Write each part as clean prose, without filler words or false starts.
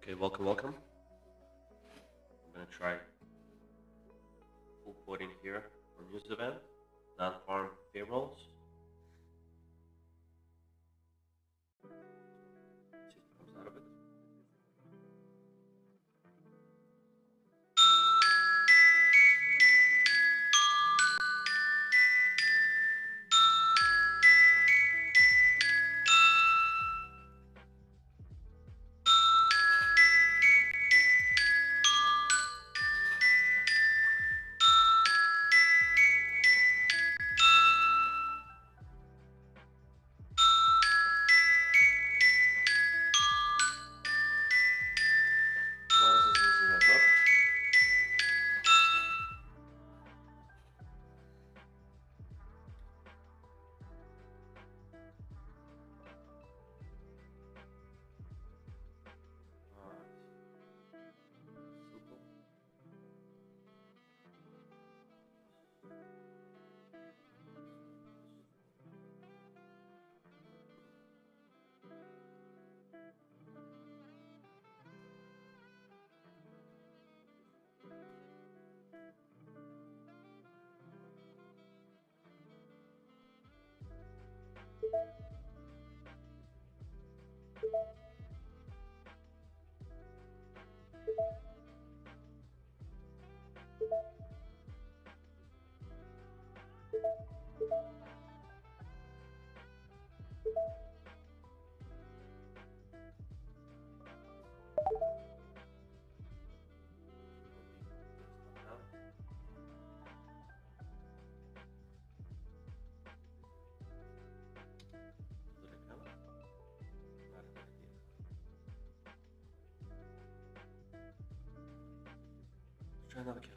Okay, welcome. I'm gonna try full quoting here for news event, non-farm payrolls. See what comes out of it. What is this using that up? Simple. Let's try another count.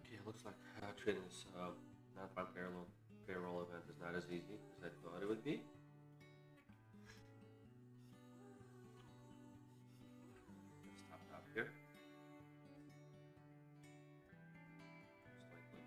Okay, looks like trading this non-farm payroll event is not as easy as I thought it would be. Let's top here. Slightly.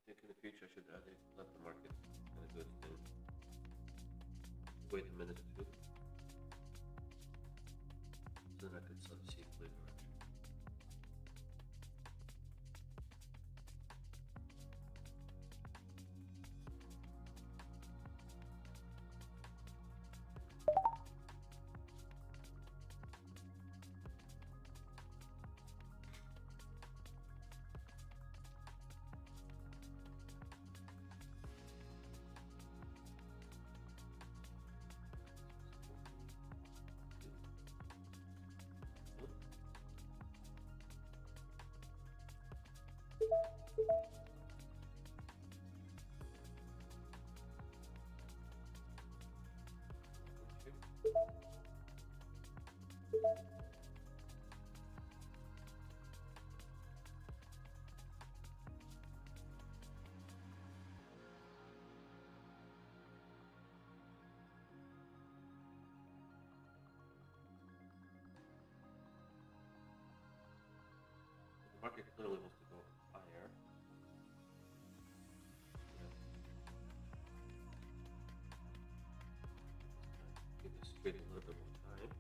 I think in the future I should let the market kind of do its thing. Wait a minute or two, so then I could sort of see a clear direction. The market clearly wants to go higher. Yeah. Give this trade a little bit more time.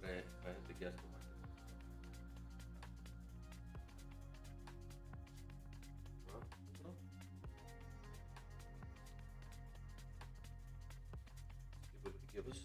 But if I had to guess, the market wants to go well, no. See what it could give us.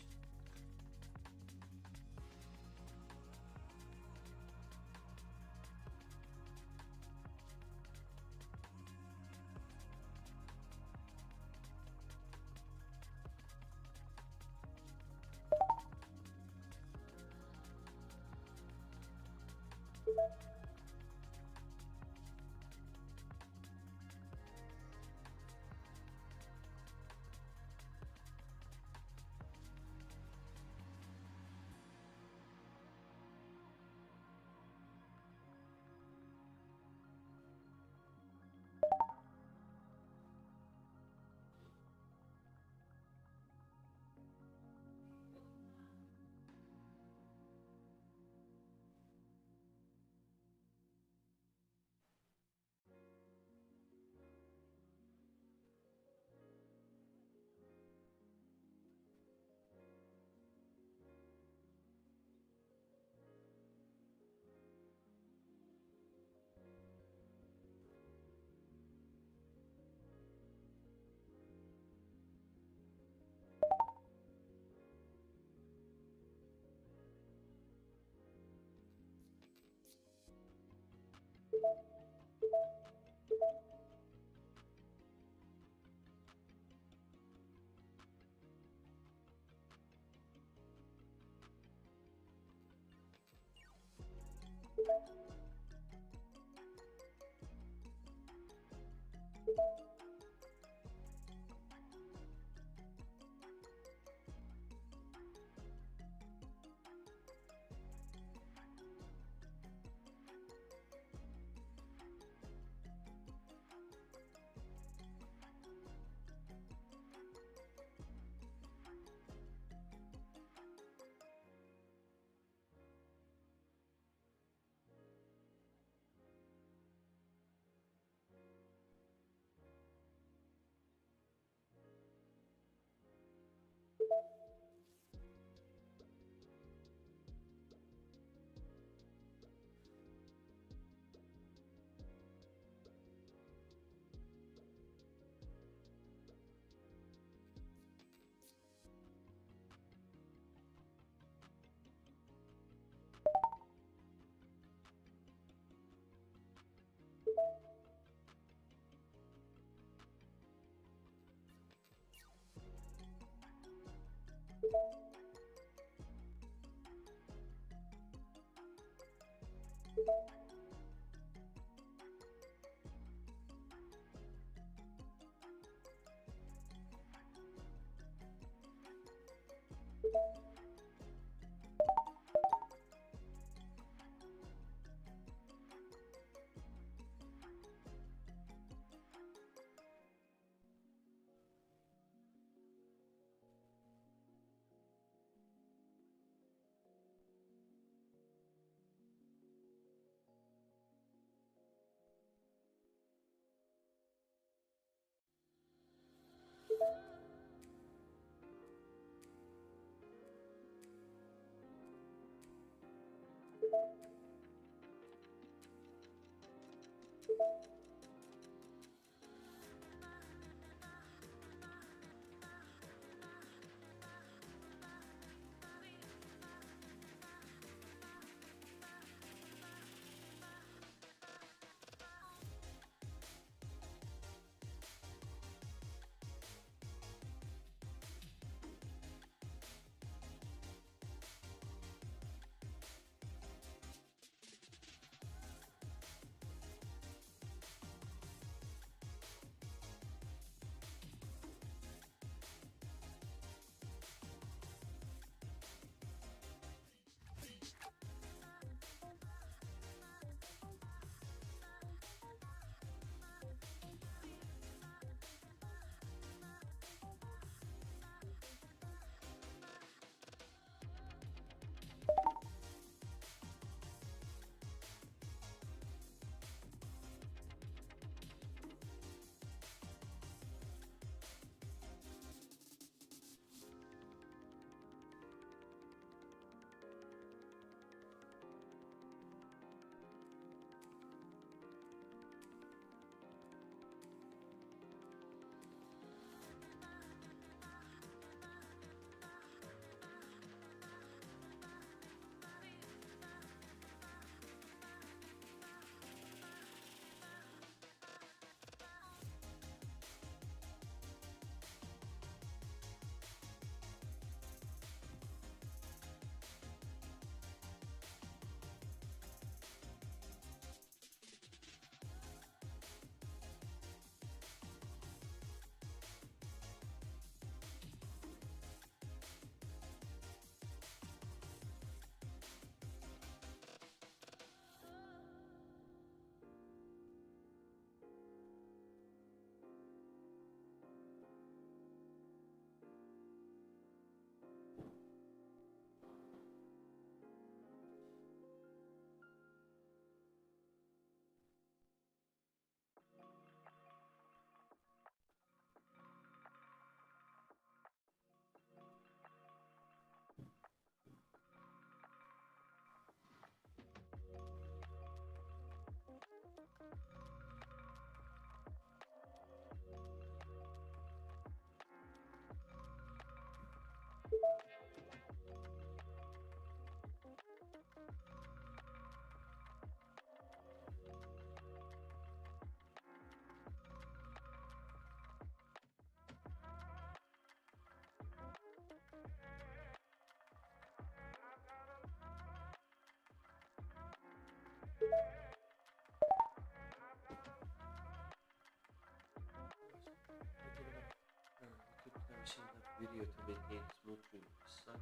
video to maintain smooth stream. Such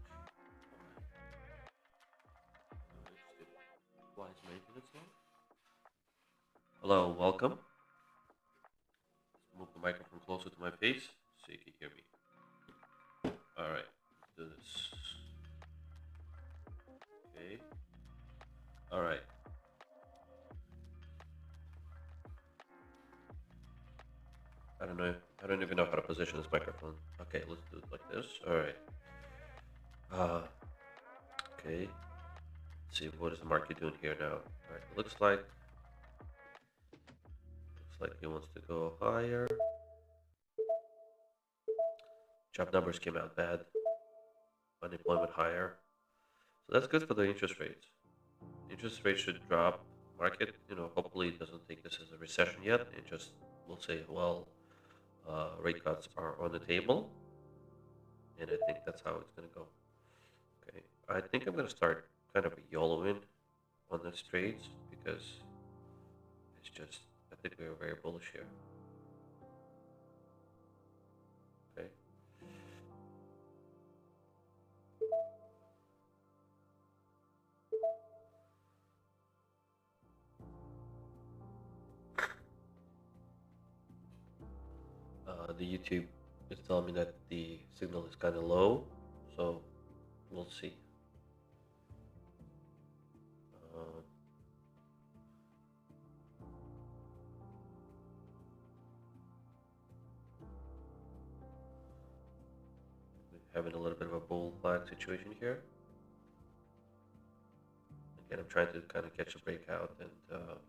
interesting. Why is maintenance on? Hello, welcome. Let's move the microphone closer to my face so you can hear me. All right, let's do this. Okay. All right. I don't know. I don't even know how to position this microphone. Okay, let's do it like this. All right. Okay. Let's see, what is the market doing here now? All right. Looks like he wants to go higher. Job numbers came out bad. Unemployment higher. So that's good for the interest rates. Interest rates should drop. Market, hopefully it doesn't take this as a recession yet. It just will say, well, rate cuts are on the table, and I think that's how it's going to go. Okay, I think I'm going to start kind of YOLOing on this trades because it's just, I think we're very bullish here. Okay. The YouTube is telling me that the signal is kind of low, so we'll see. Having a little bit of a bull flag situation here. Again, I'm trying to kind of catch a breakout and a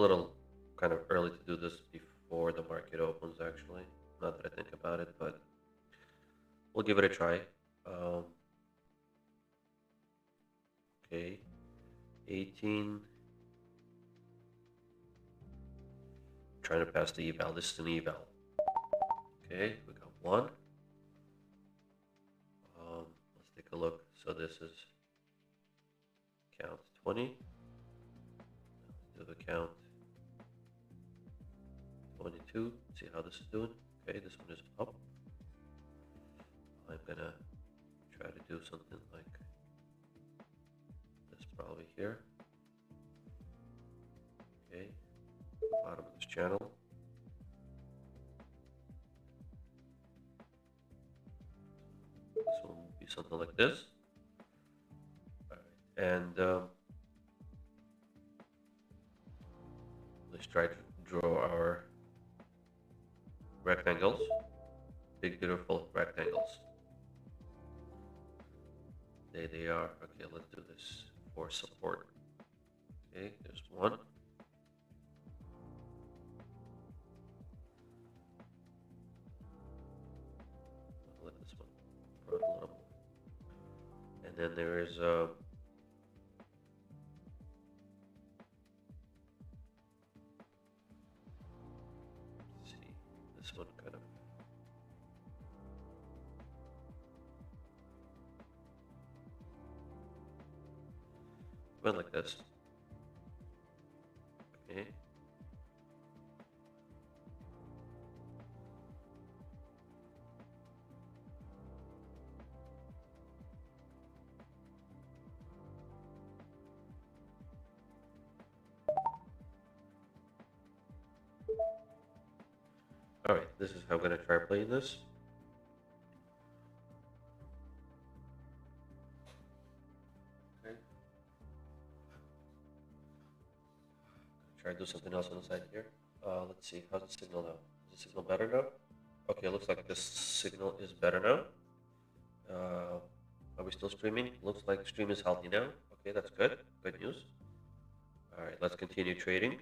little kind of early to do this before the market opens, actually. Not that I think about it, but we'll give it a try. Okay, 18. Trying to pass the eval. This is an eval. Okay, we got one. Let's take a look. So this is count 20. Let's do the count 22. See how this is doing. Okay, this one is up. I'm gonna try to do something like this, probably here. Okay, bottom of this channel. This one will be something like this. All right. And let's try to draw our rectangles, big beautiful rectangles. There they are. Okay, let's do this for support. Okay, there's one. Let this one run a little more. And then there is let's see, this one kind of went like this. Okay. All right, this is how I'm going to try playing this. Okay. Try to do something else on the side here. Let's see, how's the signal now? Is the signal better now? Okay, looks like this signal is better now. Are we still streaming? Looks like stream is healthy now. Okay, that's good. Good news. All right, let's continue trading.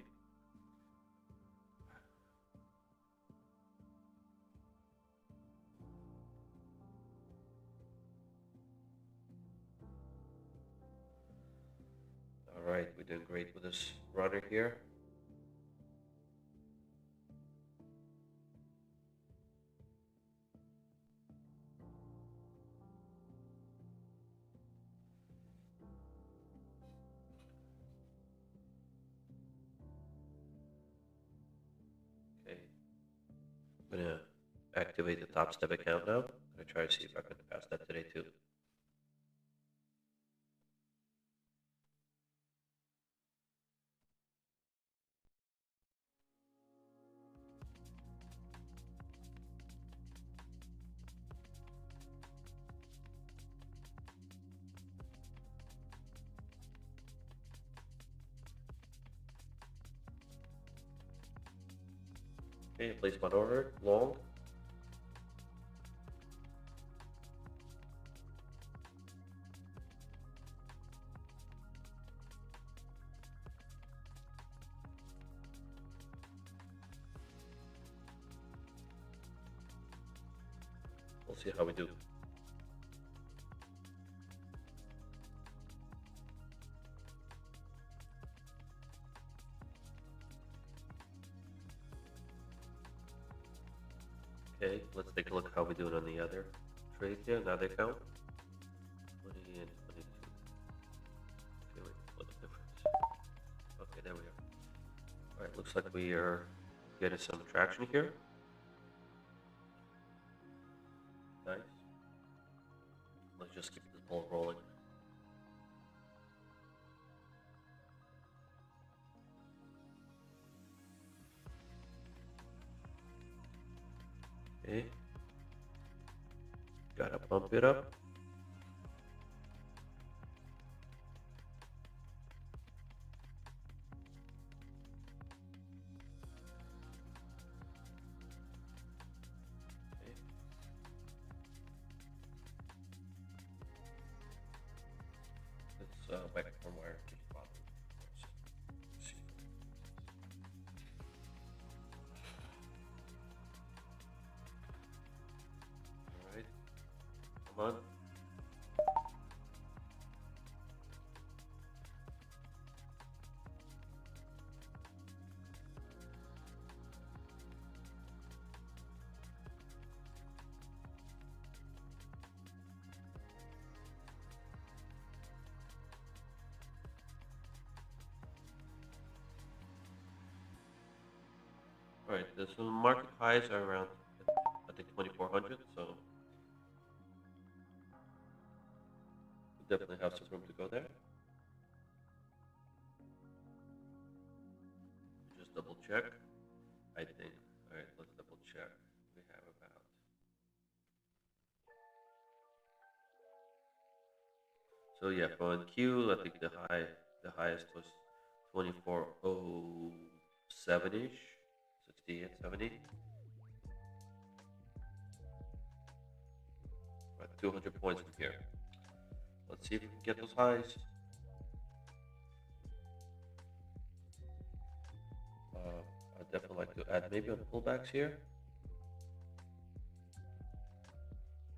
All right, we're doing great with this runner here. gonna activate the top step account now. I'm gonna try to see if I can pass that today too. Okay, place one order, long. We'll see how we do. Okay, let's take a look how we're doing on the other trades here. Now they count 20 and 22. Okay, wait, what's the difference? Okay, there we are. All right, looks like we are getting some traction here. Nice. Let's just keep this ball rolling. Okay. Gotta bump it up. Okay. Let's back from where it keeps popping. Let's see. All right. Come on. All right. The so market highs are around, I think, 2,400. So we definitely have some room to go there. Just double check. I think. All right. Let's double check. We have about. So yeah, for on Q, I think the highest was 2407 ish, 68, 70. Right, 200 points from here. Let's see if we can get those highs. I'd definitely like to add maybe on pullbacks here.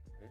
Okay.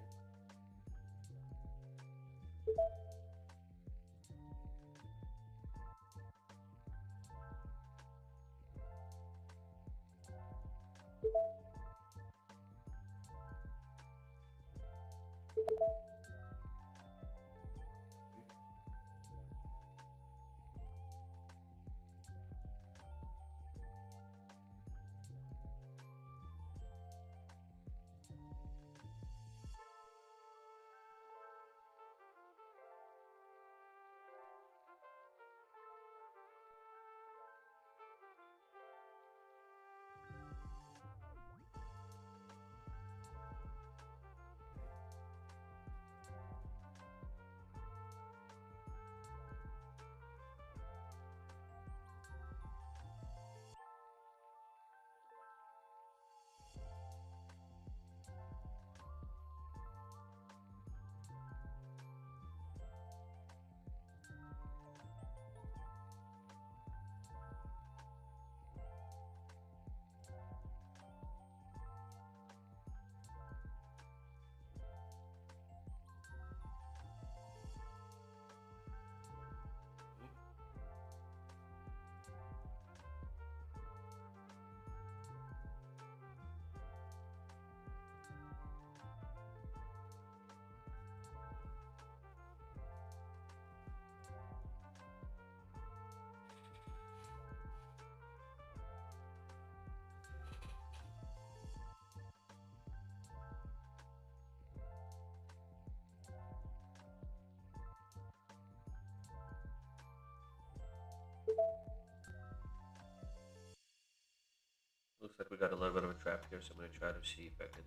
Looks like we got a little bit of a trap here, so I'm going to try to see if I can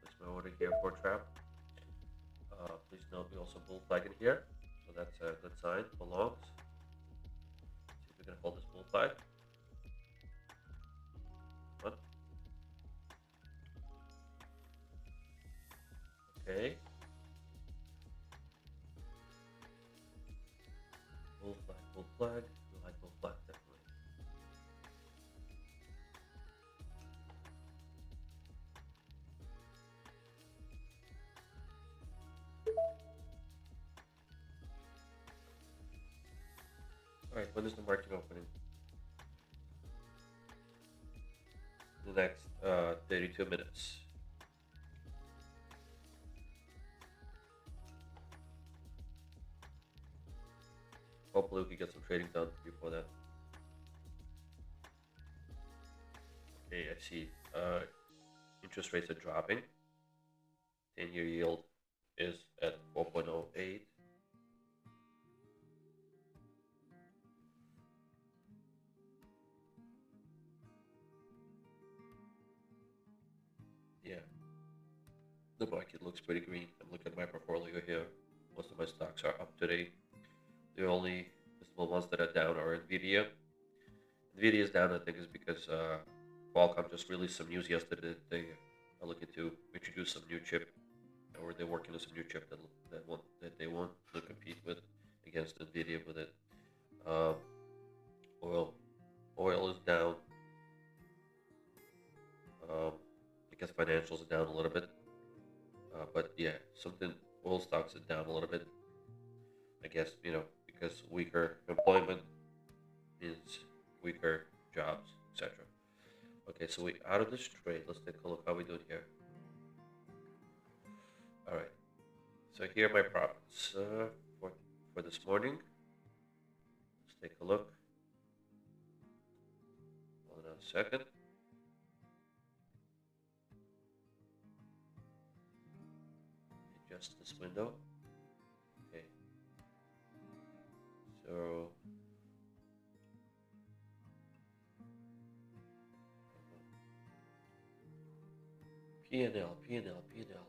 place my order here for a trap. Please note we also bull flag in here, so that's a good sign. Belongs. See if we can hold this bull flag. One. Okay. Bull flag, bull flag. We like bull flag definitely. Alright, when is the market opening? The next 32 minutes. Hopefully we can get some trading done before that. Okay, I see. Interest rates are dropping. 10-year yield is at 4.08. Yeah, the market looks pretty green. I'm looking at my portfolio here. Most of my stocks are up today. The only visible ones that are down are Nvidia. Nvidia is down, I think, is because Qualcomm just released some news yesterday that they are looking to introduce some new chip, or they're working on some new chip that they want to compete with against Nvidia with it. Um, oil is down. I guess financials are down a little bit, but yeah, something oil stocks are down a little bit. I guess because weaker employment means weaker jobs, etc. Okay, so we out of this trade. Let's take a look how we doing here. All right. So here are my profits for this morning. Let's take a look. Hold on a second. Adjust this window. Okay. So P&L, P&L, P&L.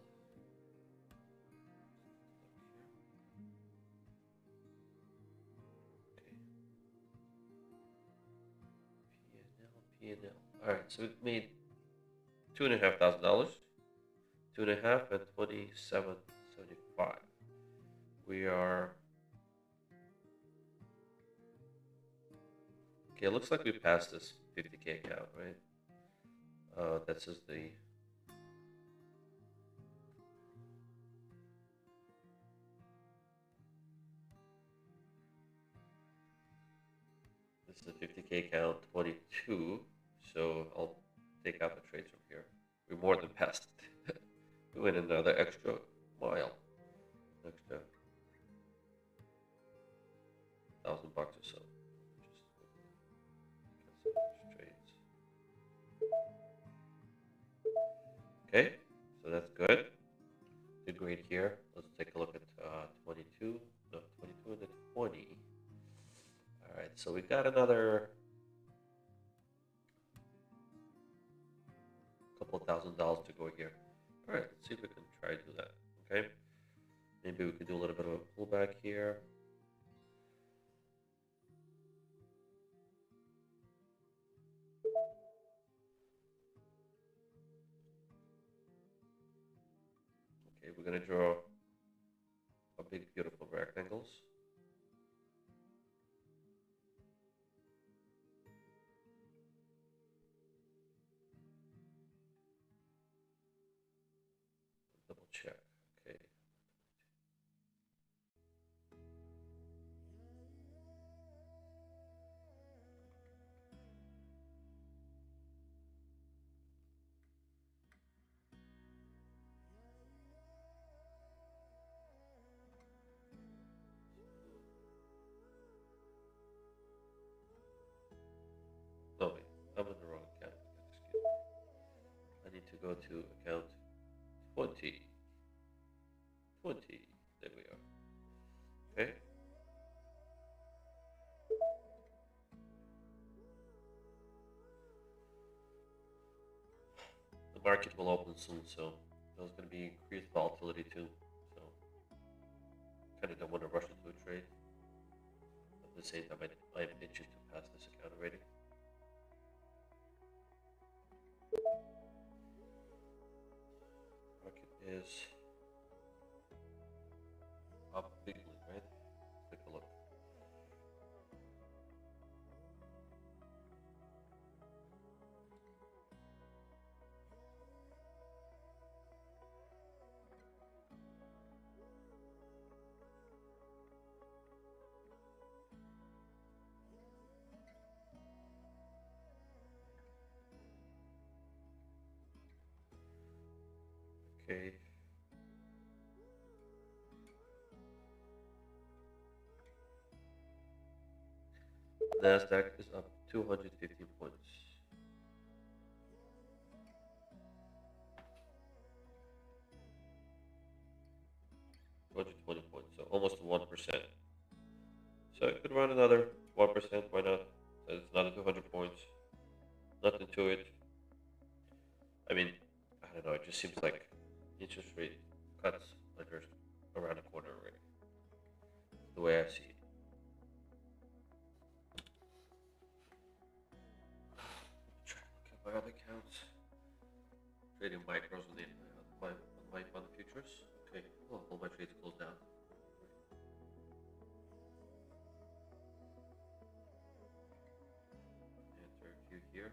P&L. All right, so we've made $2,500. 2.5 and 27.75. We are okay. It looks like we passed this 50K account, right? That's just the this is the 50K count 22. So I'll take out the trades from here. We more than passed it. We went another extra mile, extra $1,000 or so. Just trades. Okay, so that's good. Did great here. Let's take a look at 22, no, 22 and then 20. All right, so we got another couple of $1,000 to go here. All right, let's see if we can try to do that. Okay, maybe we could do a little bit of a pullback here. Okay, we're gonna draw a big, beautiful rectangles. Double check. Okay. No, wait, I'm in the wrong account. Excuse me. I need to go to account 20. 20. There we are. Okay. the market will open soon, so there's going to be increased volatility too. So kind of don't want to rush into a trade. At the same time, I'm itching to pass this account already. Market is up bigly, right? Take a look. Okay. Nasdaq is up 215 points. $220 so almost 1%. So it could run another 1%, why not? So it's another 200 points. Nothing to it. I mean, I don't know, it just seems like interest rate cuts are just around the corner already. The way I see it. Try to look at my other accounts. Trading micros on my fund futures. Okay, well, all my trades closed down. Enter a few here.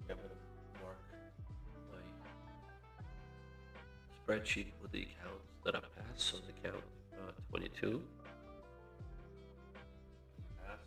I'm gonna mark my spreadsheet with the accounts that I passed. So the account 22 passed.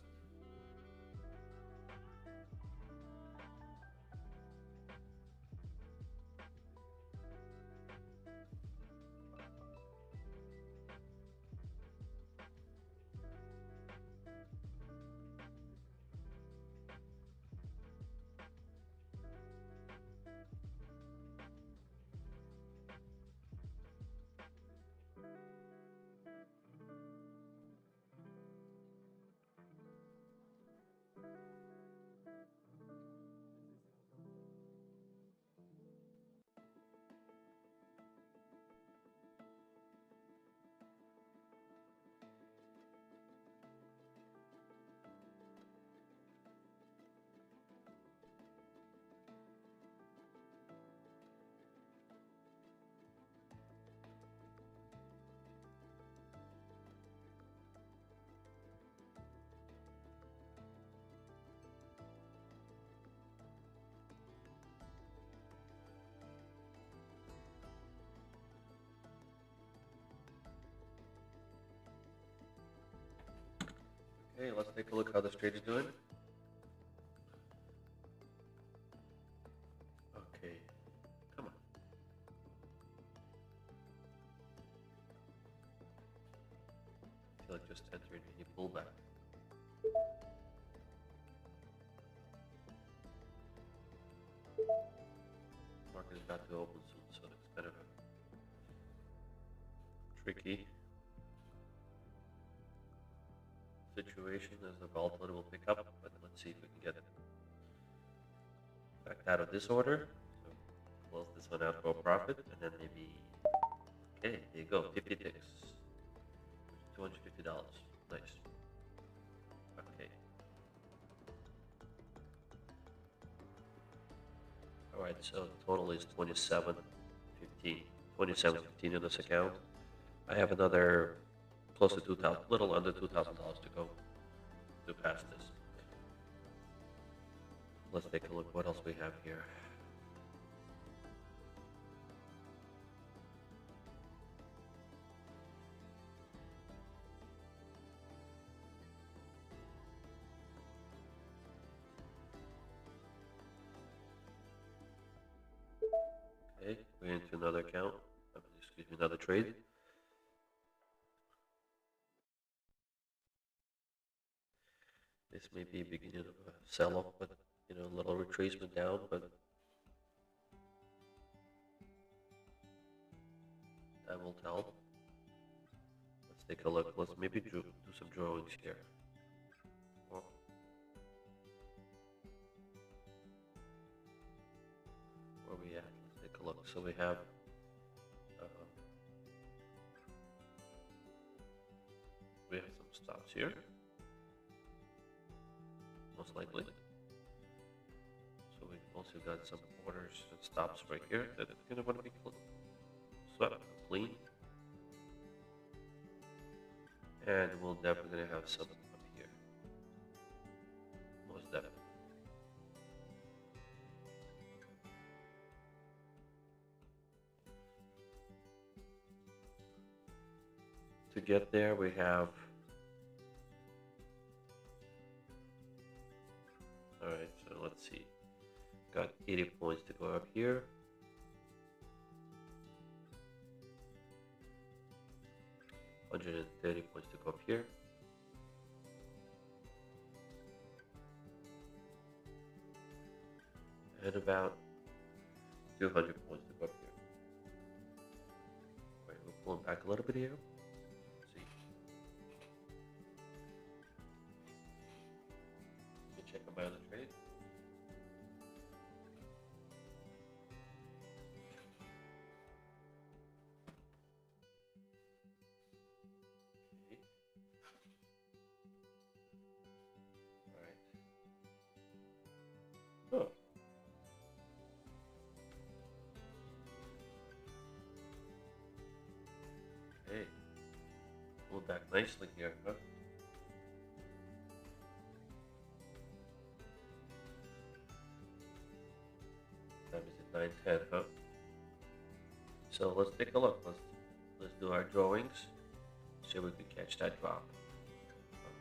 Okay, let's take a look how this trade is doing. Okay, come on. like just entering any pullback. Market is about to open soon, so it's kind of a tricky situation as the volatility will pick up, but let's see if we can get back out of this order. So close this one out for a profit, and then maybe, okay, there you go, 50 ticks, $250, nice. Okay. All right, so total is 27.15 in this account. I have another close to 2,000, little under $2,000 to go to pass this. Let's take a look what else we have here. Okay, we're into another account. Excuse me, another trade. This may be a beginning of a sell-off, but you know, a little retracement down, but that will tell. Let's take a look. Let's maybe do some drawings here. Where we at? Let's take a look. So we have some stops here, most likely. So we've also got some orders and stops right here that are going to want to be swept clean. And we'll definitely have some up here. Most definitely. To get there, we have. Alright, so let's see. Got 80 points to go up here. $130 points to go up here. And about 200 points to go up here. Alright, we're pulling back a little bit here. Let's see. Let me check on my other trade. Oh. Hey, pulled back nicely here, huh? Time is at 9:10, huh? So let's take a look. Let's do our drawings. See if we can catch that drop.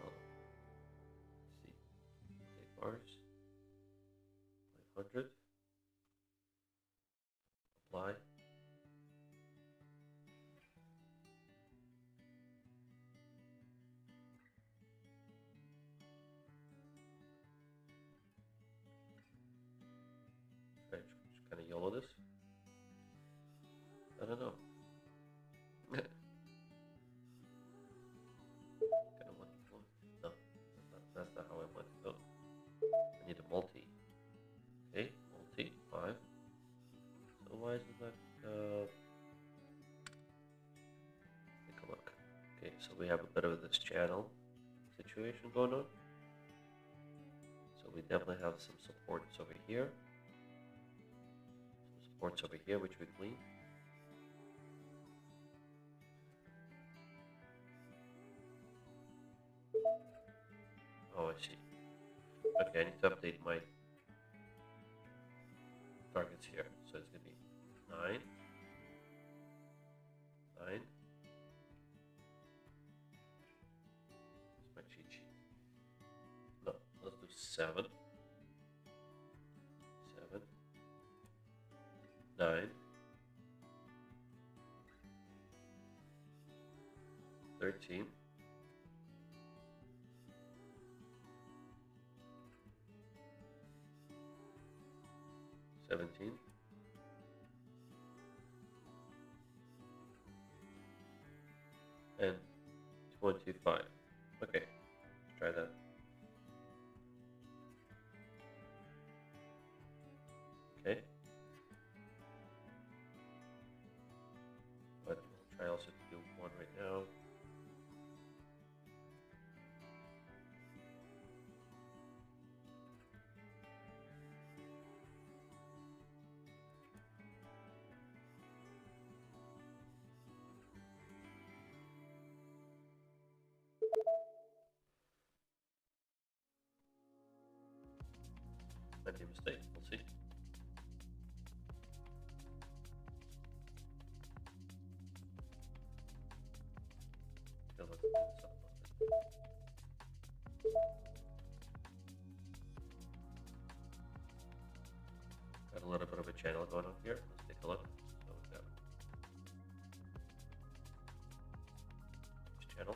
Let's see. Take bars. 500. Apply. Just kind of yellow this. I don't know. Kind of want to go. No, that's not how I want to go. I need a multi. Okay, multi 5. So why isn't that? Take a look. Okay, so we have a bit of this channel situation going on. So we definitely have some supports over here. Some supports over here, which we clean. Oh, I see. Okay, I need to update my targets here. So it's going to be 9, 9. Where's my cheat sheet? No, let's do 7, 7, 9, 13, 17. And 25. Okay, let's try that. Okay. But we'll try also to do one right now. Might be a mistake. We'll see. Okay, let's do this up a little bit. Got a little bit of a channel going on here. Let's take a look. So we got this channel.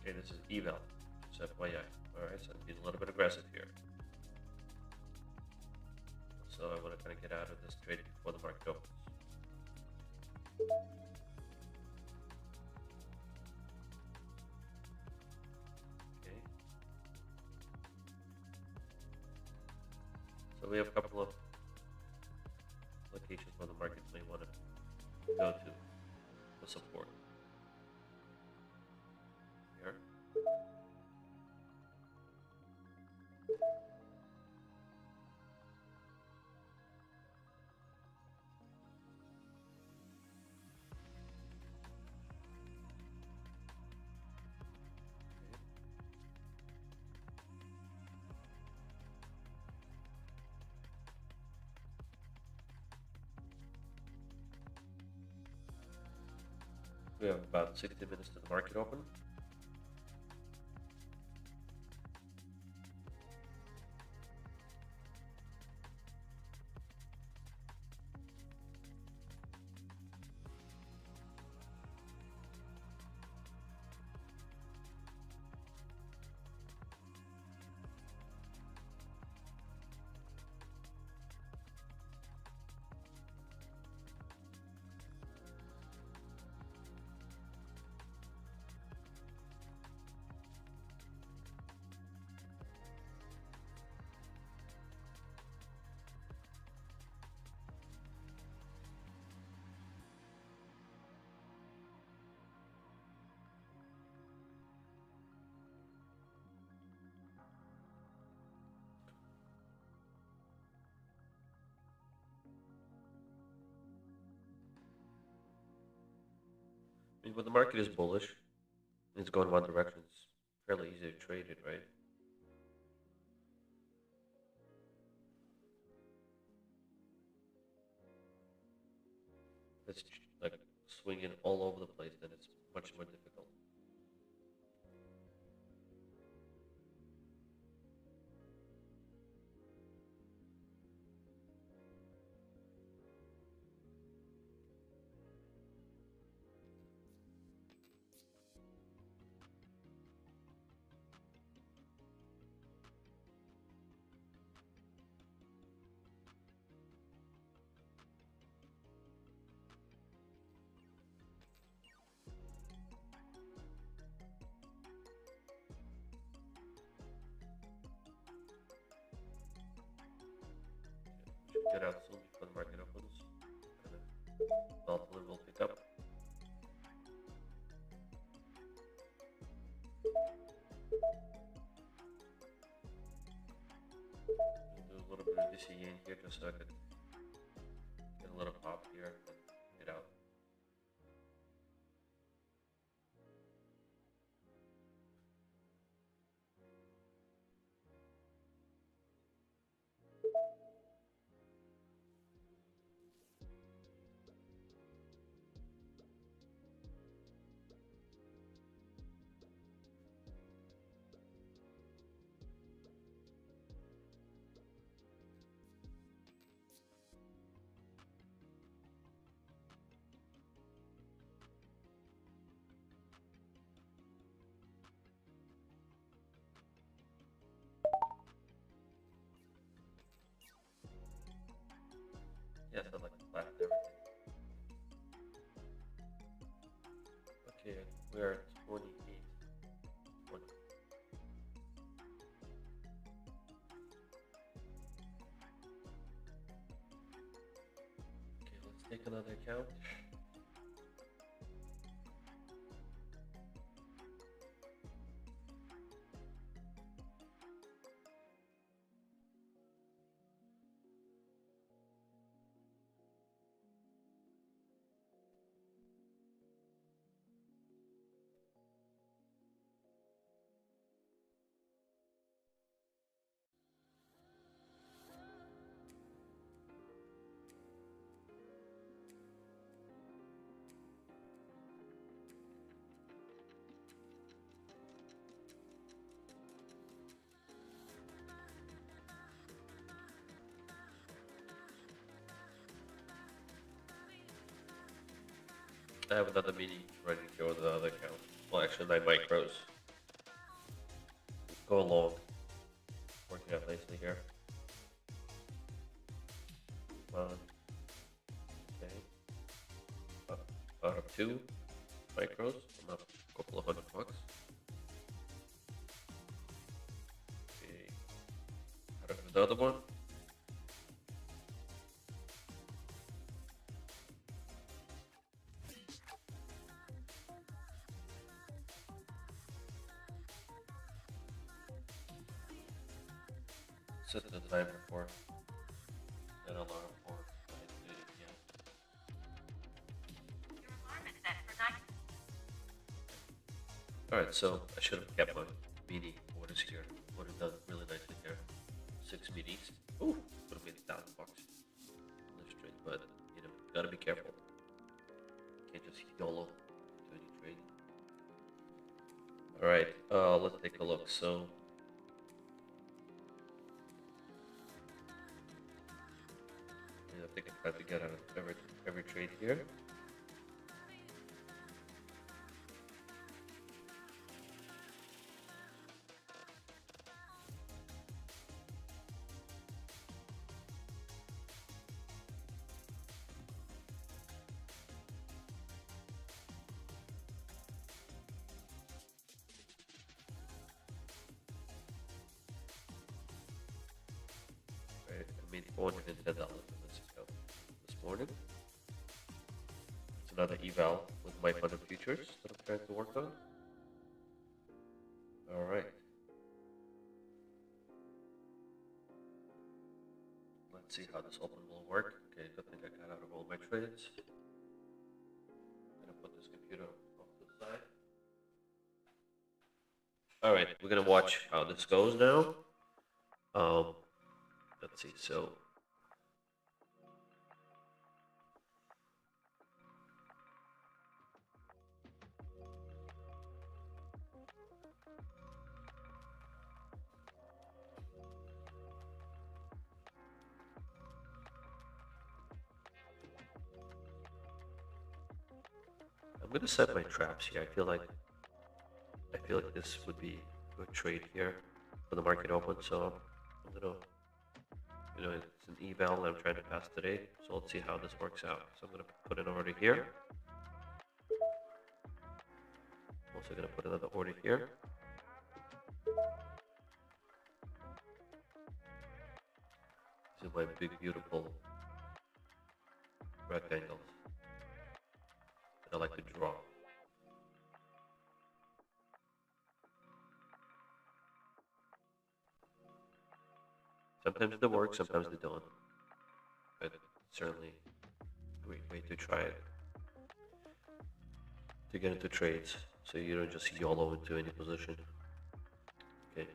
Okay, this is Eval. Just FYI. Alright, so I'm being a little bit aggressive here. So I want to kind of get out of this trade before the market opens. Okay. So we have a couple of locations where the market may want to go to for support. Here. We have about 60 minutes to the market open. I mean, when the market is bullish, it's going one direction. It's fairly easy to trade it, right? If it's like swinging all over the place, then it's much more difficult. Should get out soon before the market opens. And then volatility will pick up. We'll do a little bit of DCE in here just so I could get a little pop here and get out. Take another account. I have another mini ready to go with the other account. Well, actually, 9 micros. Go along. Working out nicely here. Come on. Okay. Out of 2 micros, I'm up a couple of $100. Okay. Out of another one. Set the timer for an alarm for 9:30 p.m. Your alarm is set for 9. Alright, so I should have kept my mini orders here. Would have done really nicely here. 6 minis. Ooh, would have made $1,000 on this trade, but you know, gotta be careful. Can't just YOLO to any trade. Alright, let's take a look. So I think I tried to get out of every trade here. Right, I made $410 in this account this morning. It's another eval with my funded futures that I'm trying to work on. Alright. Let's see how this open will work. Okay, good thing I got out of all my trades. I'm gonna put this computer off to the side. Alright, we're gonna watch how this goes now. Let's see, so I'm gonna set my traps here. I feel like this would be a good trade here for the market open, so I'm gonna, you know, it's an eval that I'm trying to pass today, so let's see how this works out. So I'm gonna put an order here. Also gonna put another order here. These are my big, beautiful rectangles that I like to draw. Sometimes they work, sometimes they don't. But certainly a great way to try it. To get into trades, so you don't just YOLO into any position. Okay,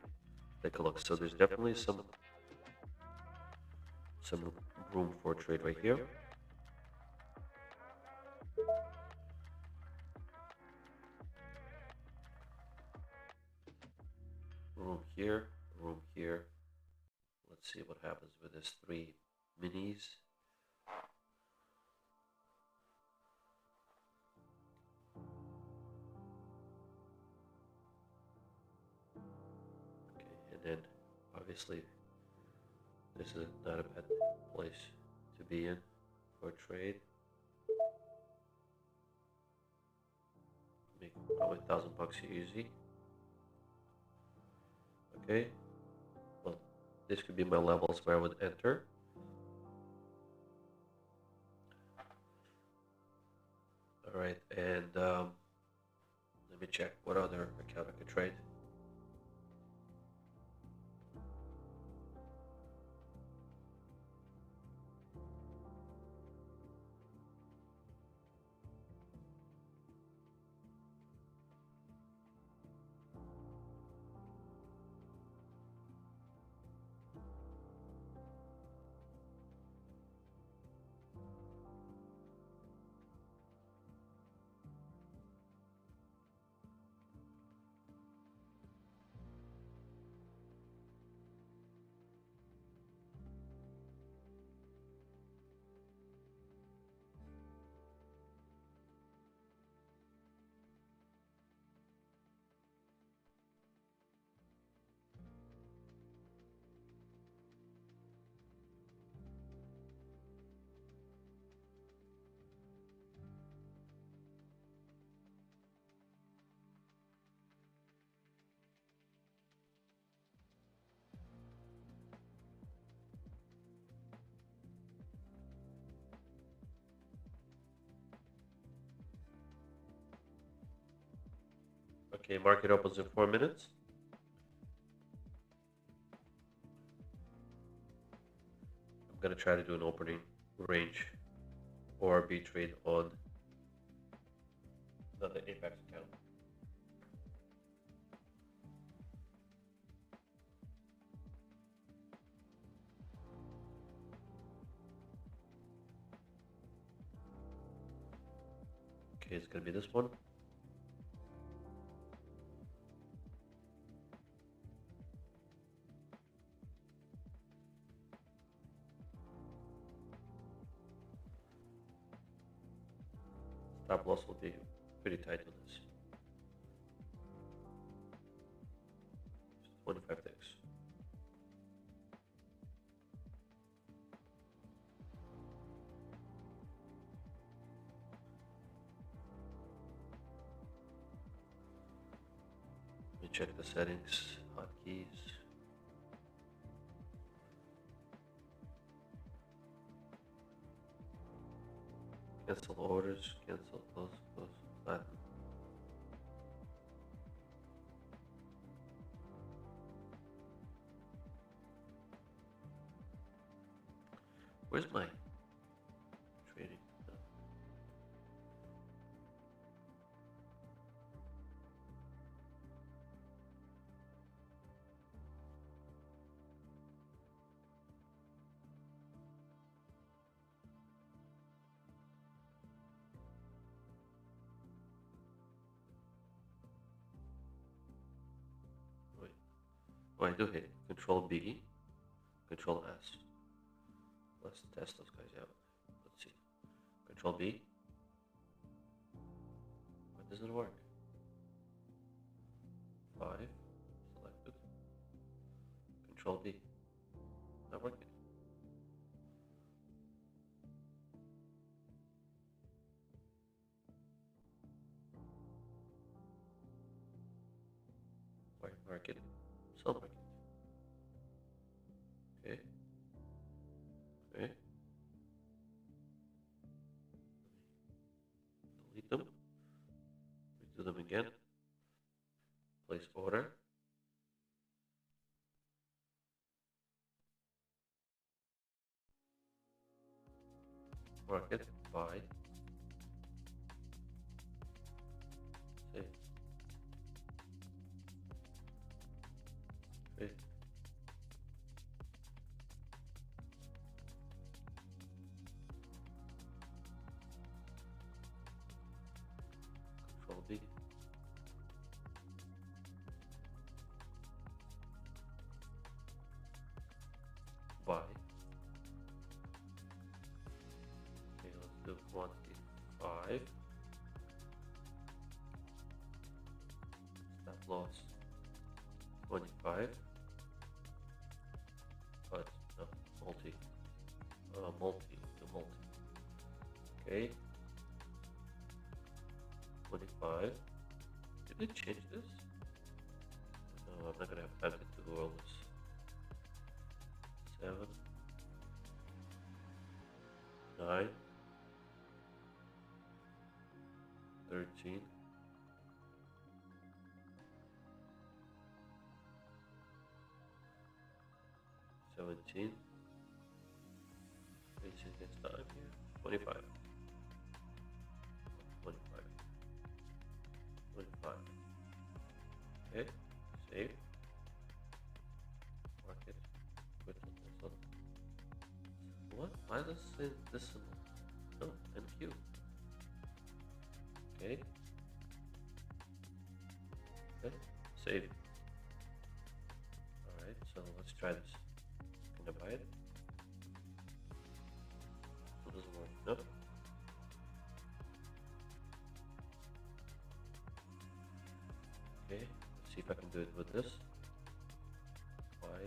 take a look. So there's definitely some room for a trade right here. Room here, room here. Let's see what happens with this 3 minis. Okay, and then obviously this is not a bad place to be in for a trade. Make probably $1,000 easy. Okay, well, this could be my levels where I would enter. right, and let me check what other account I could trade. Okay, market opens in 4 minutes. I'm gonna try to do an opening range or B trade on another Apex account. Okay, it's gonna be this one. Stop loss will be pretty tight on this. 25 ticks. Let me check the settings, hotkeys. Cancel orders, cancel, close, flatten. Where's my trading? Wait. Oh, I do hit it. Control B, Control S. Let's test those guys out. Let's see. Control B. Why doesn't it work? 5. Selected. Control B. Not working. White market. Sell market. Okay. Okay. Delete them. Redo them again. Place order. Market. Buy. Save. Okay. Control B. Buy. Okay, let's do quantity 5. Stop loss 25. But no, multi. The multi. Okay. 25. Did it change this? No, I'm not gonna have time to do all this. 7, 9, 13. $17. 18 next time here. 25. 25. 25. Okay. Save. Market. Quit on this one. What? Why does it say decimal? No, NQ. Okay. Okay. Save. Alright, so let's try this. Can I buy it? It doesn't work. Nope. Okay, let's see if I can do it with this. Why?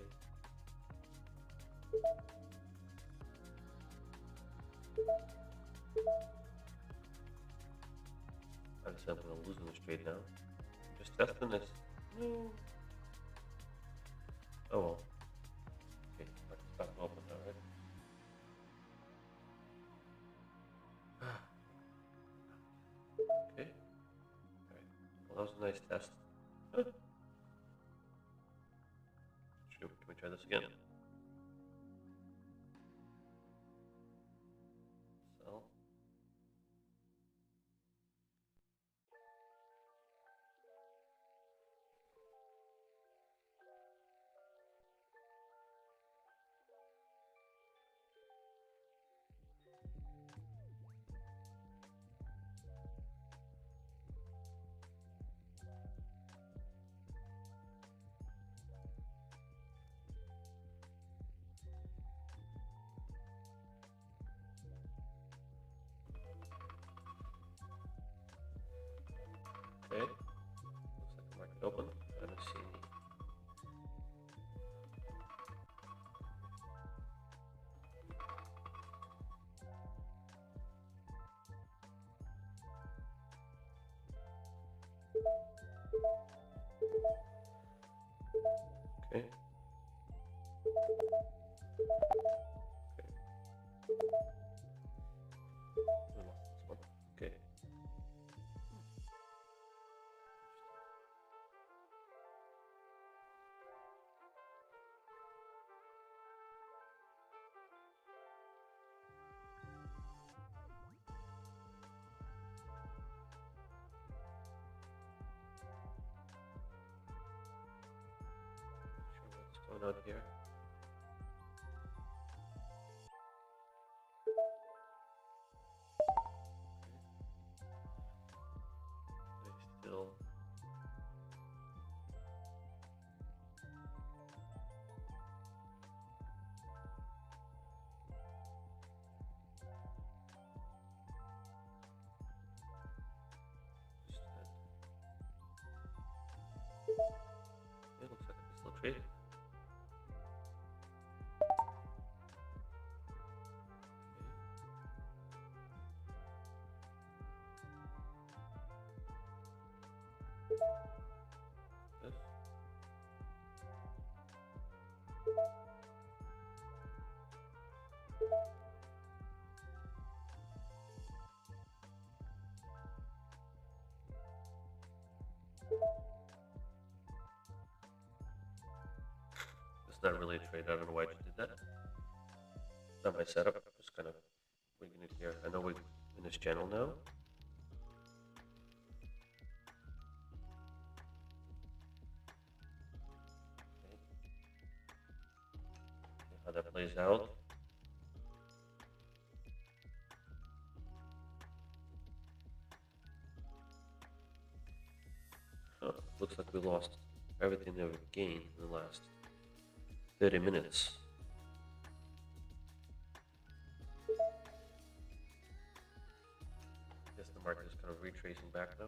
Obviously, I'm gonna lose in this trade now. I'm just testing this. No. Oh well. Okay, market's back open now, right? Okay. Alright. Well, that was a nice test. Huh. Can we try this again? Sell. Okay. Looks like the market open. I don't see any. Okay. We lost this one. Okay. Not sure what's going on here. They still. It looks like it's still trading. This. It's not really a trade. I don't know why you did that. It's not my setup. I'm just kind of wigging it here. I know we're in this channel now. Okay. See how that plays out. Huh, looks like we lost everything that we gained in the last 30 minutes. Guess the market is kind of retracing back now.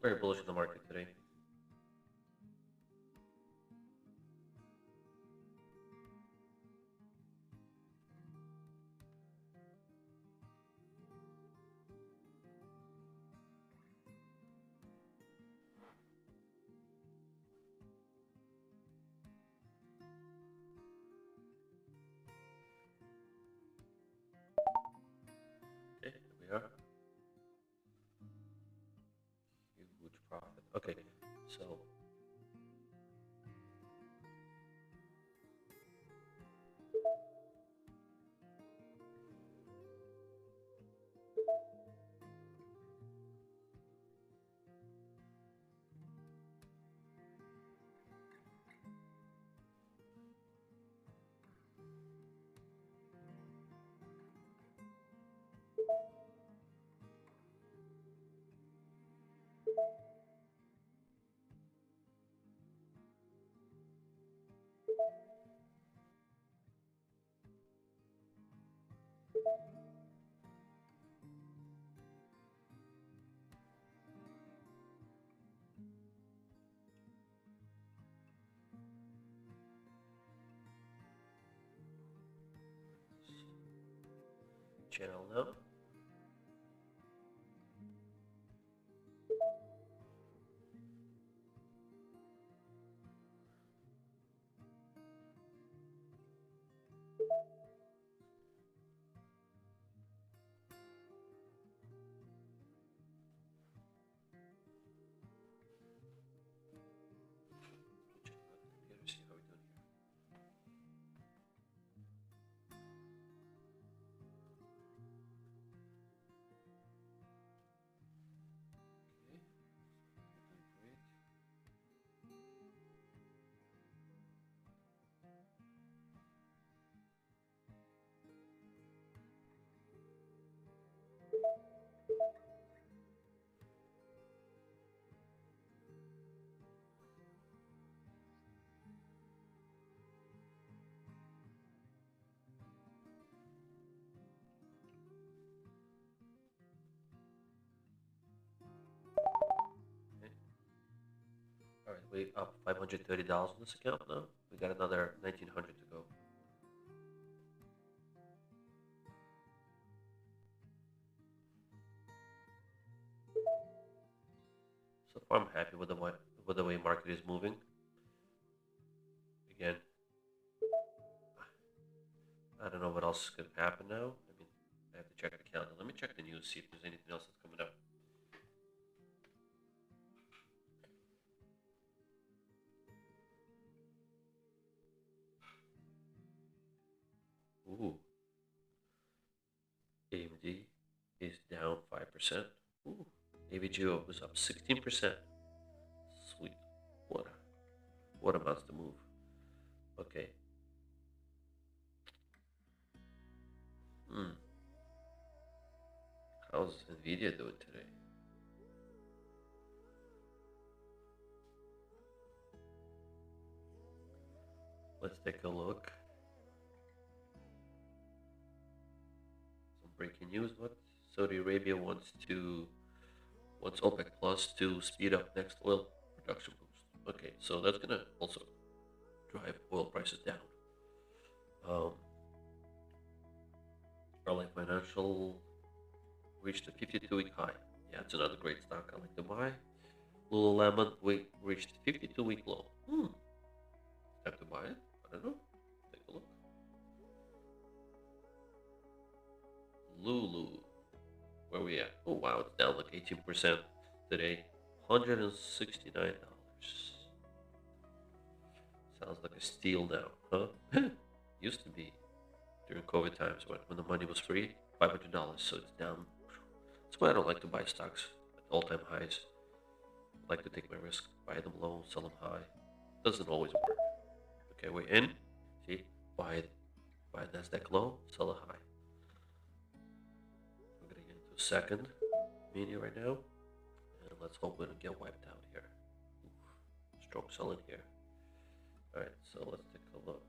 Still very bullish in the market today. Okay, here we are. Huge profit. Okay, so channel now. Check out the computer, see how we're doing here. Okay, we're doing great. Okay. All right, we up $530 in this account now. We got another 1,900 to go. So far, I'm happy with the way market is moving. Again, I don't know what else could happen now. I mean, I have to check the calendar. Let me check the news, see if there's anything else that's coming up. Ooh, AMD is down 5%. Ooh, AVGO was up 16%. Sweet. What amounts to move? Okay. Hmm. How's Nvidia doing today? Let's take a look. Some breaking news. What? Saudi Arabia wants OPEC Plus to speed up next oil production boost. Okay, so that's gonna also drive oil prices down. Um, Ally Financial reached a 52-week high. Yeah, it's another great stock I like to buy. Lululemon we reached 52-week low. Time to buy it? I don't know. Take a look. Lulu. Where we at? Oh wow, it's down like 18% today. $169. Sounds like a steal now, huh? Used to be during COVID times when the money was free, $500. So it's down. That's why I don't like to buy stocks at all-time highs. I like to take my risk, buy them low, sell them high. Doesn't always work. Okay, we're in. See, buy Nasdaq low, sell it high. We're gonna get into second mania right now, and let's hope we don't get wiped out here. Oof, strong selling here. All right, so let's take a look.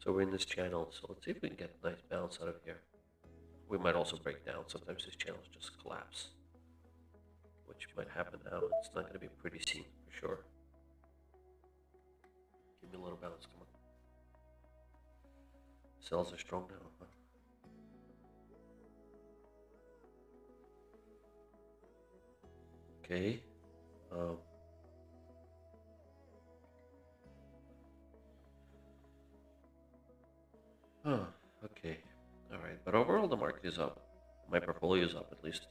So we're in this channel, so let's see if we can get a nice bounce out of here. We might also break down. Sometimes these channels just collapse, which might happen now. It's not going to be a pretty scene for sure. Give me a little bounce, come on. Cells are strong now, huh? Okay. Huh, okay. Alright, but overall the market is up. My portfolio is up at least.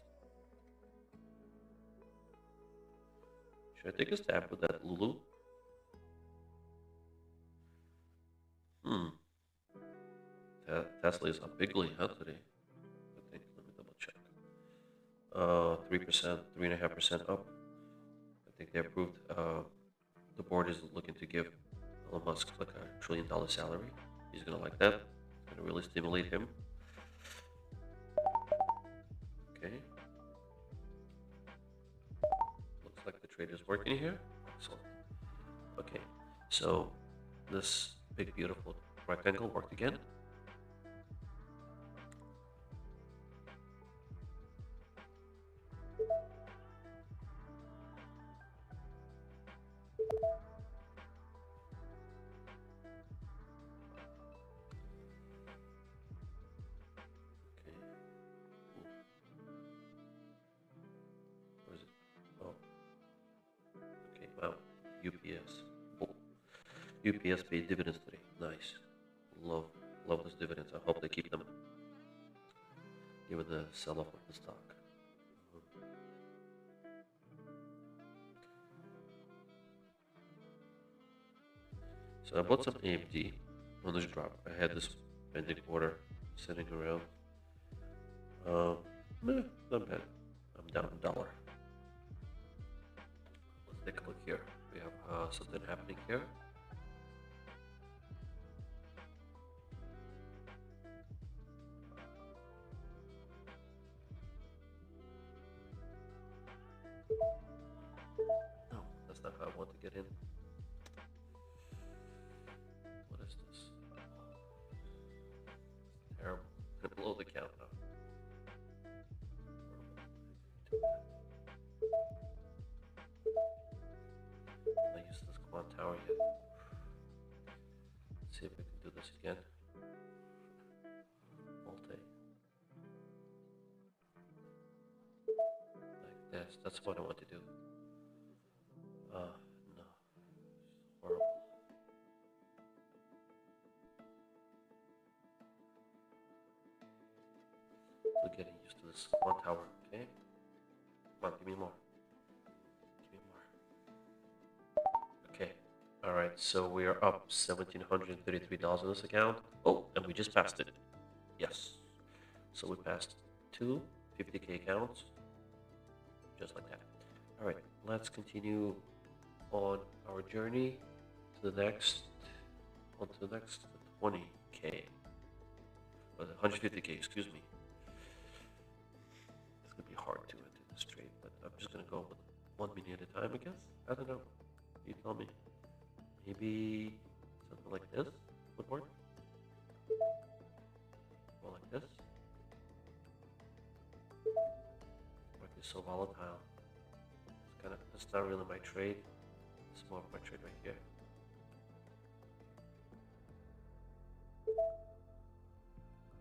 Should I take a stab with that Lulu? Tesla is up bigly, huh, today? I think, let me double check. 3%, 3.5% up. I think they approved, the board is looking to give Elon Musk like $1 trillion salary. He's gonna like that. It's gonna really stimulate him. Okay. Looks like the trade is working here. Excellent. Okay, so this big beautiful rectangle worked again. Okay. Where is it? Oh. Okay, wow. UPS. Oh. UPS paid dividends today. Nice. Love those dividends. I hope they keep them. Given the sell-off of the stock. So I bought some AMD on this drop. I had this pending order sitting around. Not bad. I'm down $1. Let's take a look here. We have something happening here. No, that's not how I want to get in. What is this? Terrible. I'm gonna blow the count now. I use this quant tower yet. Let's see if we can do this again. Multi. Like this. That's what I want to do. No. It's horrible. We're getting used to this quant tower, okay? Come on, give me more. Give me more. Okay. Alright, so we are up $1,733 in this account. Oh, and we just passed it. Yes. So we passed two 50K accounts. Just like that. Alright, let's continue on our journey to the next, on to the next 20K. 150K, excuse me. It's gonna be hard to enter this trade, but I'm just gonna go with 1 minute at a time, I guess. I don't know. You tell me. Maybe something like this would work. Or like this. Market is so volatile. It's not really my trade. It's more of my trade right here.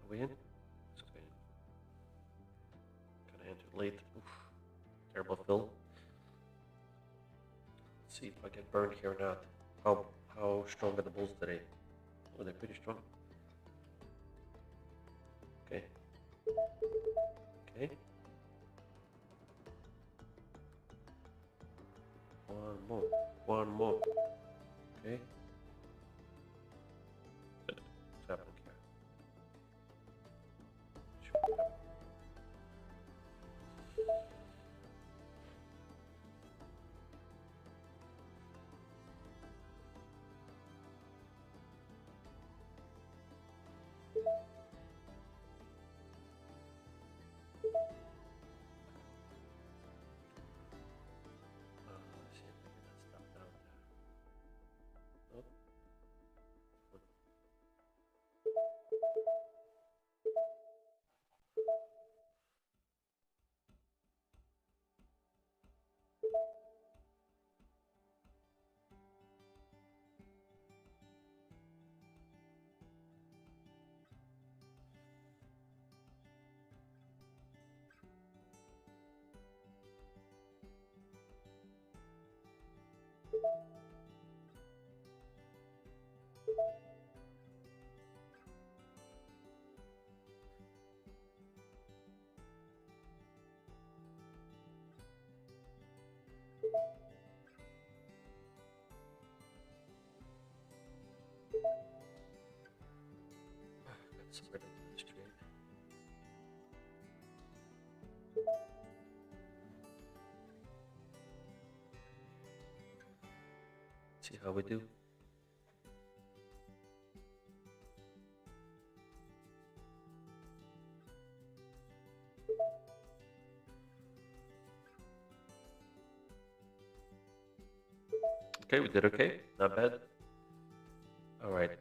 Are we in? It's okay. Kinda entered late. Oof. Terrible fill. Let's see if I get burned here or not. How strong are the bulls today? Oh, they're pretty strong. Okay. Okay. One more. One more. Okay. What's happening here? See if I can get that stuff down there. spread into this trade. See how we do. Okay, we did okay. Not bad. All right.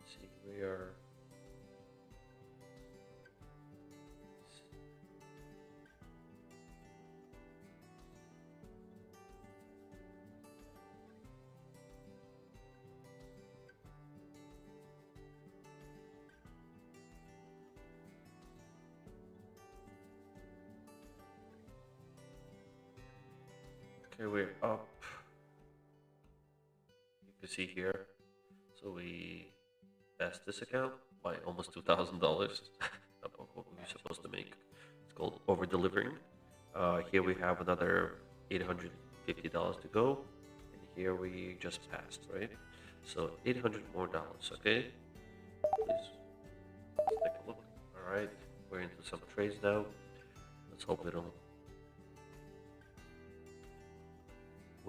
See, we are. Okay, we're up. You can see here. So we passed this account by almost $2,000 above what we were supposed to make. It's called over delivering. Here we have another $850 to go, and here we just passed, right? So $800 more dollars. Okay, please let's take a look. All right, we're into some trades now. Let's hope we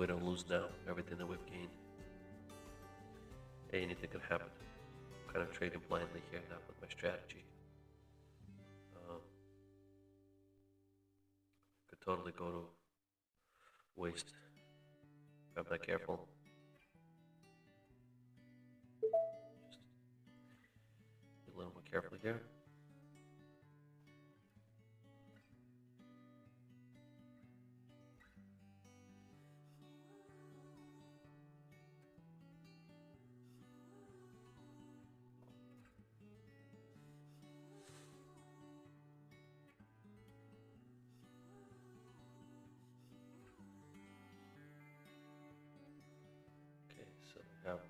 don't lose now everything that we've gained. Anything can happen. I'm kind of trading blindly here now with my strategy. Could totally go to waste if I'm not careful. Just be a little more careful here. Okay, so we have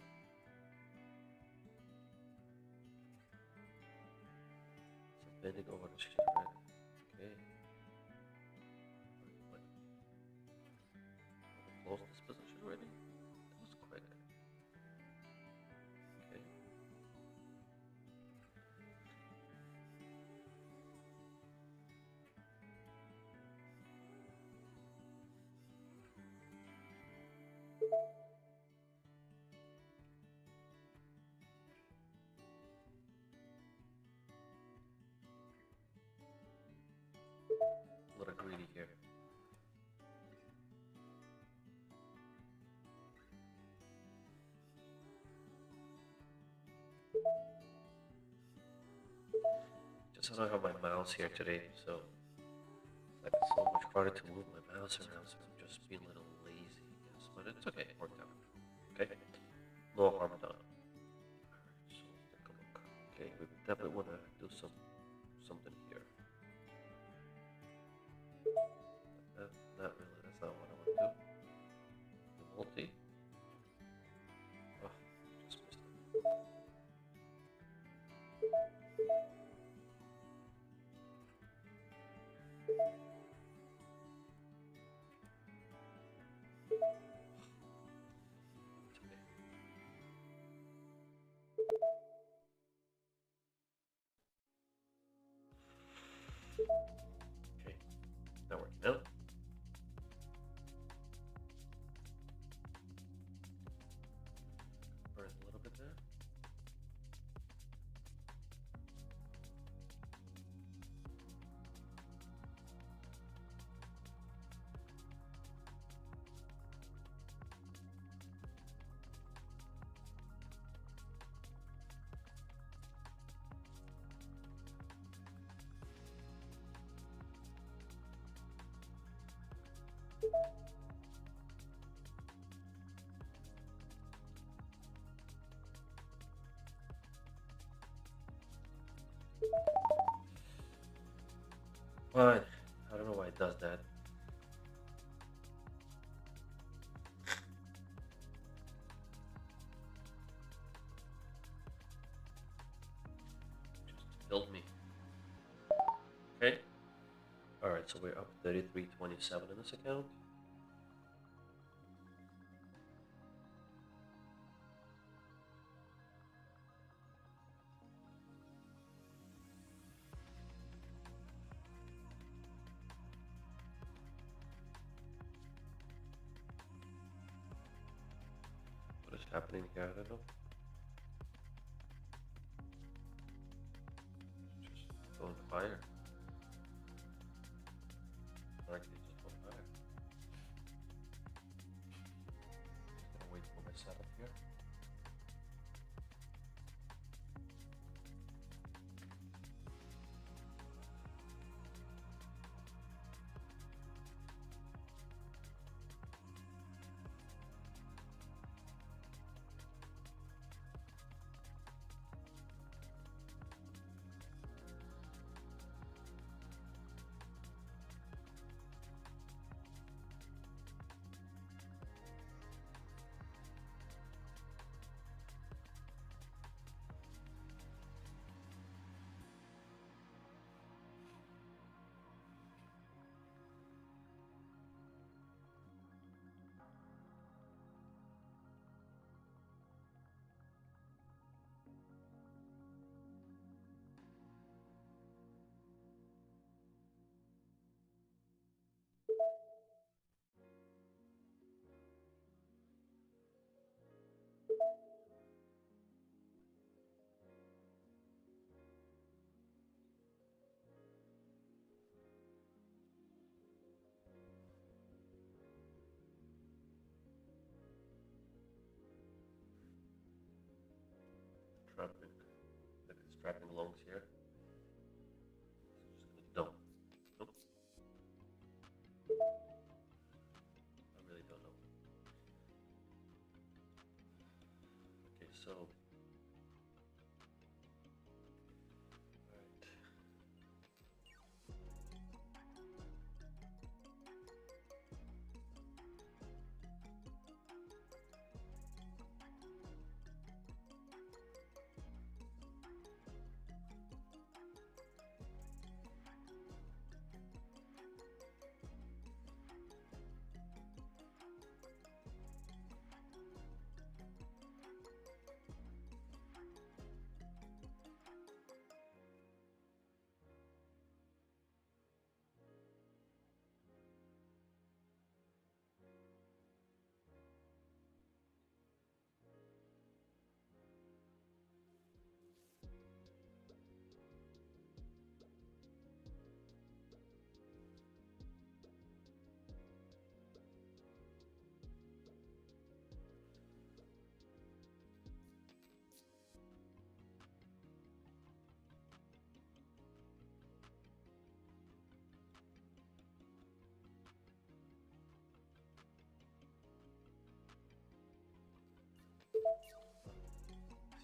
some pending orders here, right? Okay. What? Close this position already? That was quick. Okay. A little greedy here. Just I don't have my mouse here today, so it's like so much harder to move my mouse around, so I'm just being a little lazy, I guess. But it's okay, it worked out. Okay, no harm done. Alright, so let's take a look. Okay, we definitely want to do something here. Not really, that's not what I want to do. The multi. Oh, just missed it. It's okay. Okay, not working out. Burn a little bit there. Fine. I don't know why it does that. Just killed me. Okay. Alright, so we're up 33.27 in this account. happening here? I don't know. Just going higher. Market is just going higher. Just gonna wait for my setup here. Trapping. Look, it's trapping longs here. Just gonna dump. Nope. I really don't know. Okay, so. Alright.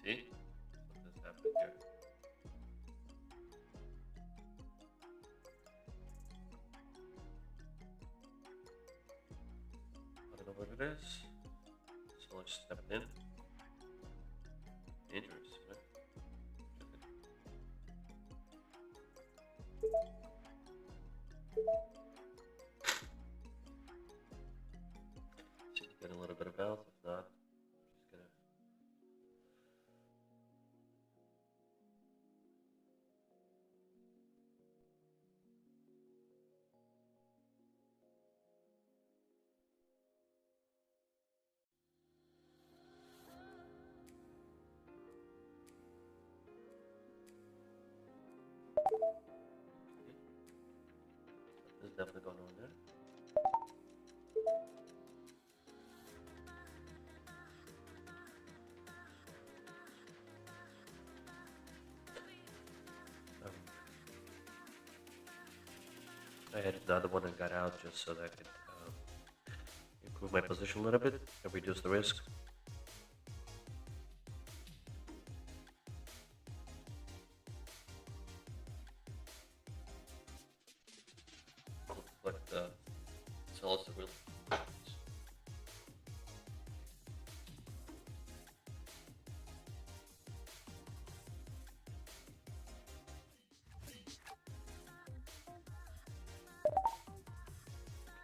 See? Something's happened here. I don't know what it is. Someone stepped in. Dangerous, right? See, get a little bit of health. If not, just gonna. There's definitely going on there. Um, I had another one and got out just so that I could improve my position a little bit and reduce the risk. But sell us the real.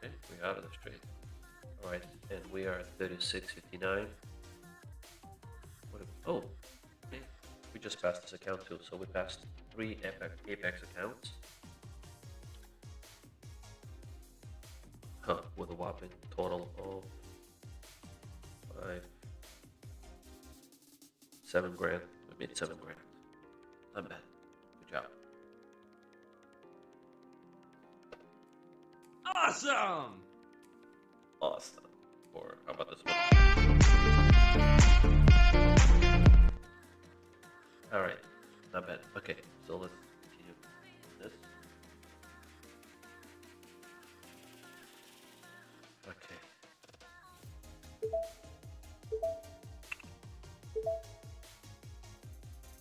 Okay, we're out of the straight. Alright, and we are at 36.59. Oh, okay. We just passed this account too, so we passed 3 Apex accounts. With a whopping total of 5, 7 grand. We made 7 grand. Not bad. Good job. Awesome! Awesome. Or how about this one? All right. Not bad. Okay. So let's continue this. Okay.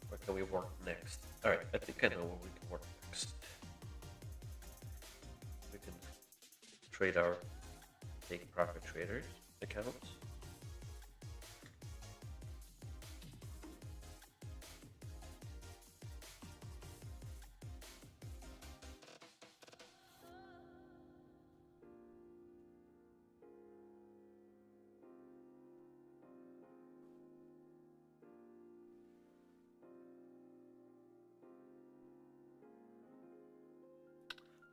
Where can we work next? All right. I think I know where we can work next. We can trade our take profit traders accounts.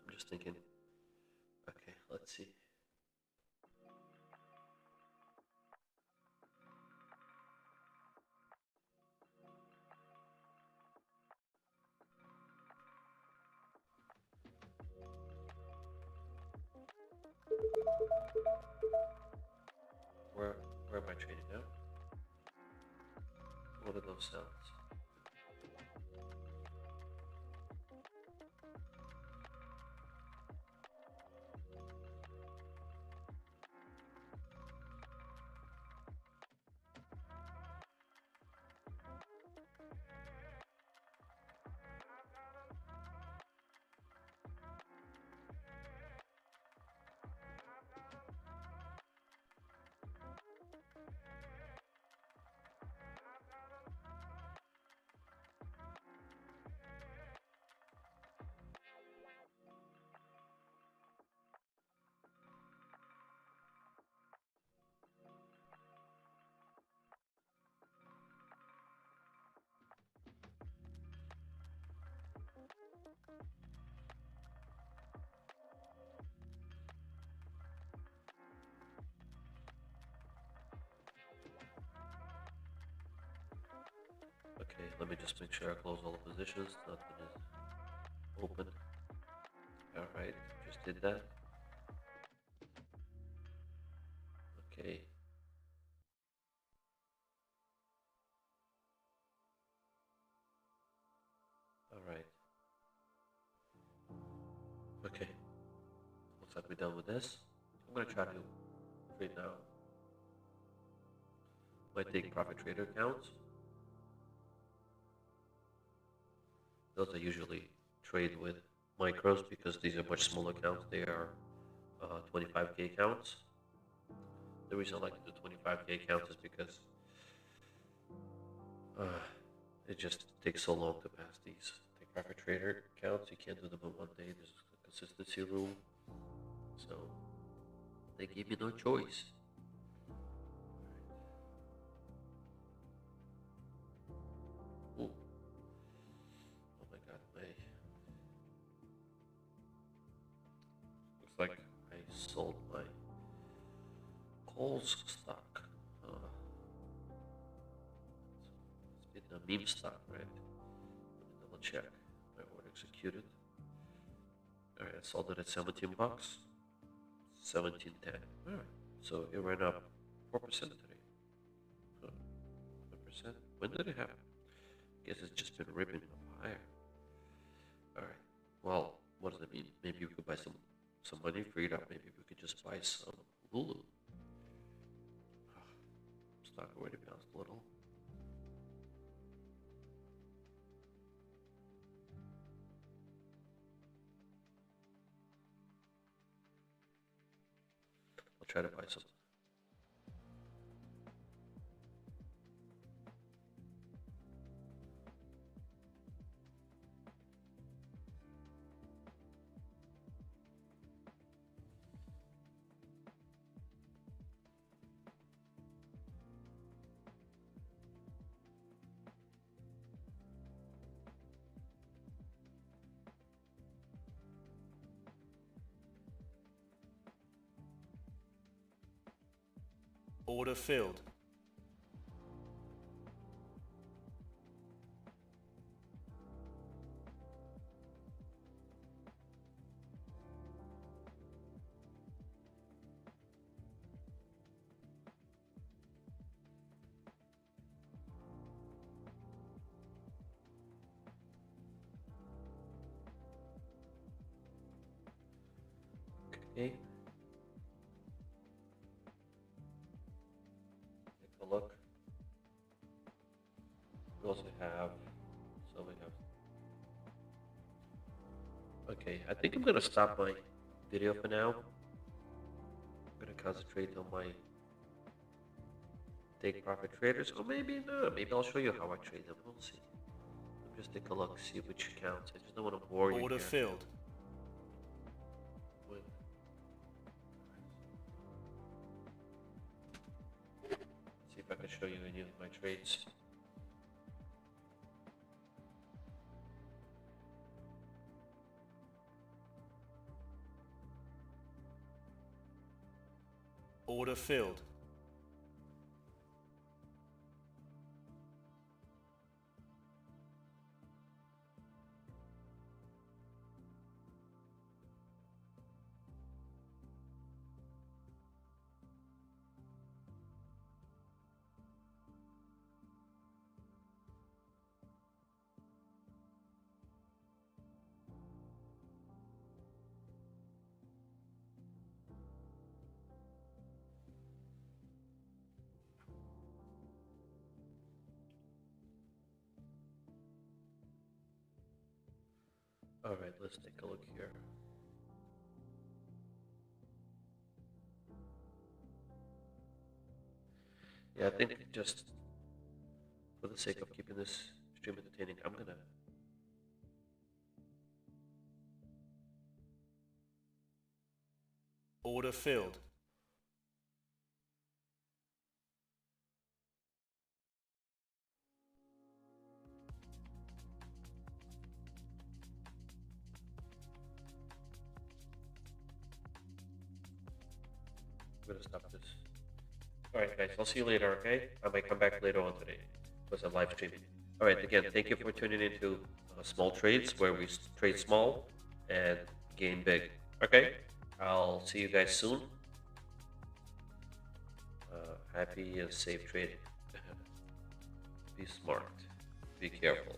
I'm just thinking. Okay, let's see. Where am I trading now? What are those sounds? Okay, let me just make sure I close all the positions. Nothing is open. Alright, just did that. Okay. Alright. Okay. Looks like we're done with this. I'm gonna try to trade now. Might take profit trader accounts. Those I usually trade with micros because these are much smaller accounts. They are 25k accounts. The reason I like to do 25k accounts is because it just takes so long to pass these take profit trader accounts. You can't do them in one day. There's a consistency rule, so they give you no choice. Ooh. Oh my god, looks like I sold my Coles stock. It's been a meme stock, right? Let me double check. My order executed. Alright, I sold it at 17 bucks. 17.10. Alright, so it ran up 4% today. 4%? When did it happen? Guess it's just been ripping up higher. Alright, well, what does it mean? Maybe we could buy some money freed up. Maybe we could just buy some Lulu. Stock already bounced a little. I'll try to buy some. Order filled. Okay. Take a look. We also have. So we have. Okay, I think I'm gonna stop my video for now. I'm gonna concentrate on my take profit traders, or maybe no. Maybe I'll show you how I trade them. We'll see. Let me just take a look, see which accounts. I just don't want to bore you Order here. filled. Wait. See if I can show you any of my trades. Order filled. All right, let's take a look here. Yeah, I think just for the sake of keeping this stream entertaining, I'm gonna. Order filled. I'm gonna stop this. All right, guys. I'll see you later. Okay? I might come back later on today because I'm live streaming. All right. Again, thank you for tuning into small trades where we trade small and gain big. Okay. I'll see you guys soon. Happy and safe trading. Be smart. Be careful.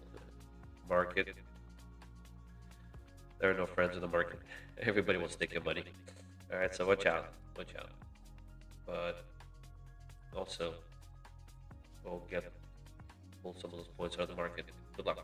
Market. There are no friends in the market. Everybody wants to take your money. All right. So watch out. Watch out. But also, we'll pull some of those points out of the market. Good luck.